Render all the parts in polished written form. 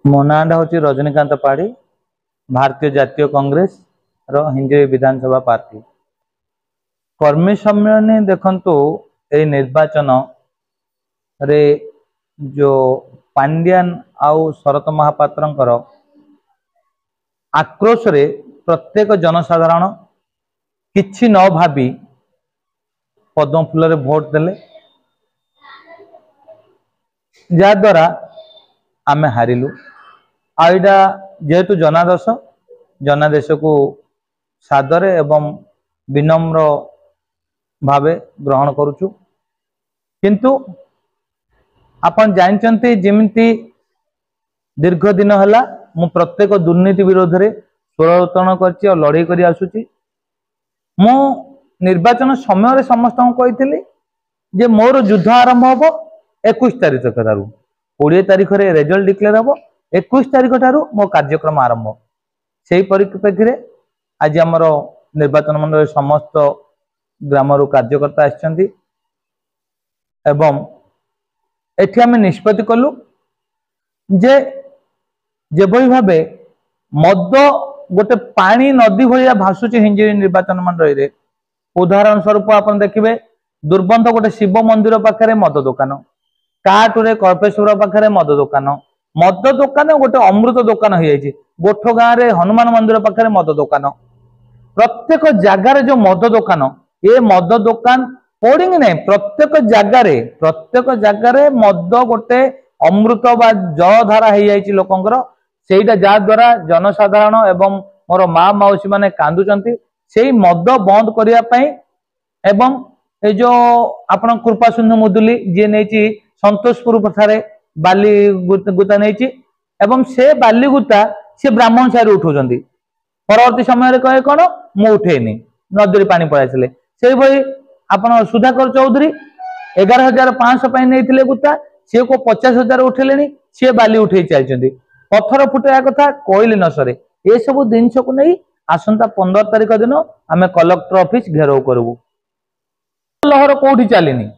मो नाटा हूँ रजनीकांत पाढ़ी भारतीय जातीय कांग्रेस रो हिंजोई विधानसभा पार्टी कर्मी सम्मेलन देखंतु ए निर्वाचन रे जो पांड्यान आउ शरत महापात्रंकर आक्रोश रे प्रत्येक जनसाधारण किछि न भाबी पद्म फूल रे भोट देले जा द्वारा आमे हारिलु। आईडा जेहेतु जनादेश को सादरे एवं विनम्र भावे ग्रहण करुचु। किंतु आपण जानचंती जेमिति दीर्घ दिन हला मु प्रत्येक दुर्नीति विरोध रे स्वर उत्तोलन करछि और लड़ाई करी आसुछि। मु निर्वाचन समय रे समस्त कहिथिली जे मोर युद्ध आरंभ होबो 21 तारिख ठारू 20 तारिख रे रिजल्ट डिक्लेयर होबो 21 तारिख ठारू मो कार्यक्रम आरंभ। सेही परिप्रेक्षी रे आज हमर निर्वाचन मंडल समस्त ग्रामरु कार्यकर्ता आछंती एवं एठी आमे निष्पत्ति कलु जे जेभली भाबे मद गोटे पानी नदी भलिया भासुची हिंजी निर्वाचन मंडल रे। उदाहरण स्वरूप आपण देखिबे दुर्बंध गोटे शिव मंदिर पाखरे मद दुकान, काटुरे कर्पेश्वर पाखरे मद दुकान गोटे अमृत दुकान हो जाइए। गोठ गाँव रे हनुमान मंदिर पाखरे मद दुकान, प्रत्येक जगार जो मद दुकान ये मद दुकान पड़ेंगे नहीं। प्रत्येक जगार मद गोटे अमृत बा जलधारा हो जाइए लोकंकर सेटा जा द्वारा जनसाधारण एवं मोर माँ मौसी माने कांदुचंती से मद बंद करिया पई एवं ए जो आपण कृपा सिंधु मुदुली जे नेची संतोषपुर पथारे बाली गुता नहीं एवं से बाली गुता से ब्राह्मण साहिर उठाउछंती। परवर्ती समय कहे कौन मु उठेनी नदी पानी पड़ाई से भाई आपण सुधाकर चौधरी 11,500 नहीं गुता सी को 50,000 उठेले सी बाली उठे चलती। पत्थर फुटाया कथा कहले न सरे। ये सब जिनस को नहीं आसंता 15 तारिख दिन आम कलेक्टर ऑफिस घेराव करूँ। लहर कौटी चलीनी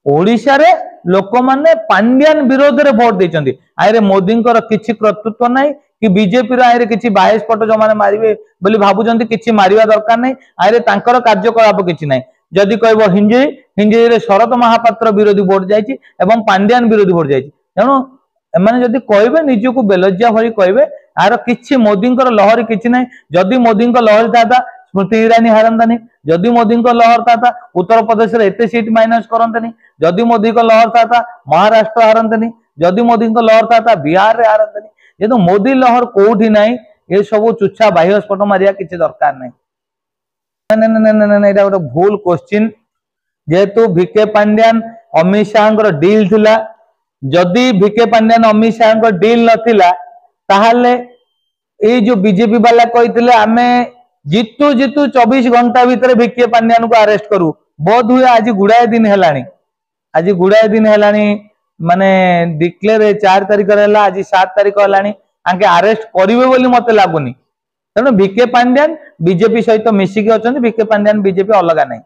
ओडिशा रे लोक माने पांड्यान विरोध रे वोट देचंती। आइरे मोदी किछि कर्तृत्व नहीं कि बीजेपी रो आइरे किछि 22 पट जो माने मारिबे बोली भाबुचंती किछि मारिबा दरकार नहीं। आइरे तांकर कार्यकलाप किछि नहीं। जदि कहबो हिंजे रे शरत महापात्र विरोधी वोट जाइछि एवं पांड्यान विरोधी वोट जाइछि। तेणु एमाने जदि कहबे निजको बेलज्जा भरी कहबे आर किछि मोदी लहरी किछि नहीं। जदि मोदी लहरी था स्मृति ईरानी हारंतानी, जदि मोदी लहर था उत्तर प्रदेश रे एते सीट माइनस करंतानी, जदि मोदी लहर था महाराष्ट्र हारंतानी, जदि मोदी लहर था बिहार रे हारंतानी। जेतु मोदी लहर कोठी नहीं ये सब चुच्छा बाह्य स्फोट मारिया किछि दरकार नहीं। एटा गोटे भूल क्वेश्चन। जेहेतु भिके पांड्यान अमित शाह डील थिला, जदि भिके पांड्यान अमित शाह डील नथिला ताहले ए जो बीजेपी वाला कहते आमे जितु जितु 24 घंटा भीतर भिके पांड्यान को अरेस्ट करू। बोध हुए आज गुड़ाए दिन हेलानी माने डिक्लेयर 4 तारिख रहला आज 7 तारिख हेलानी आके अरेस्ट करिवे बोली मते लागुनी। तेणु भिके पांड्यान बीजेपी सहित मिसिकी अछंती। भिके पांड्यान बीजेपी अलगा नहीं।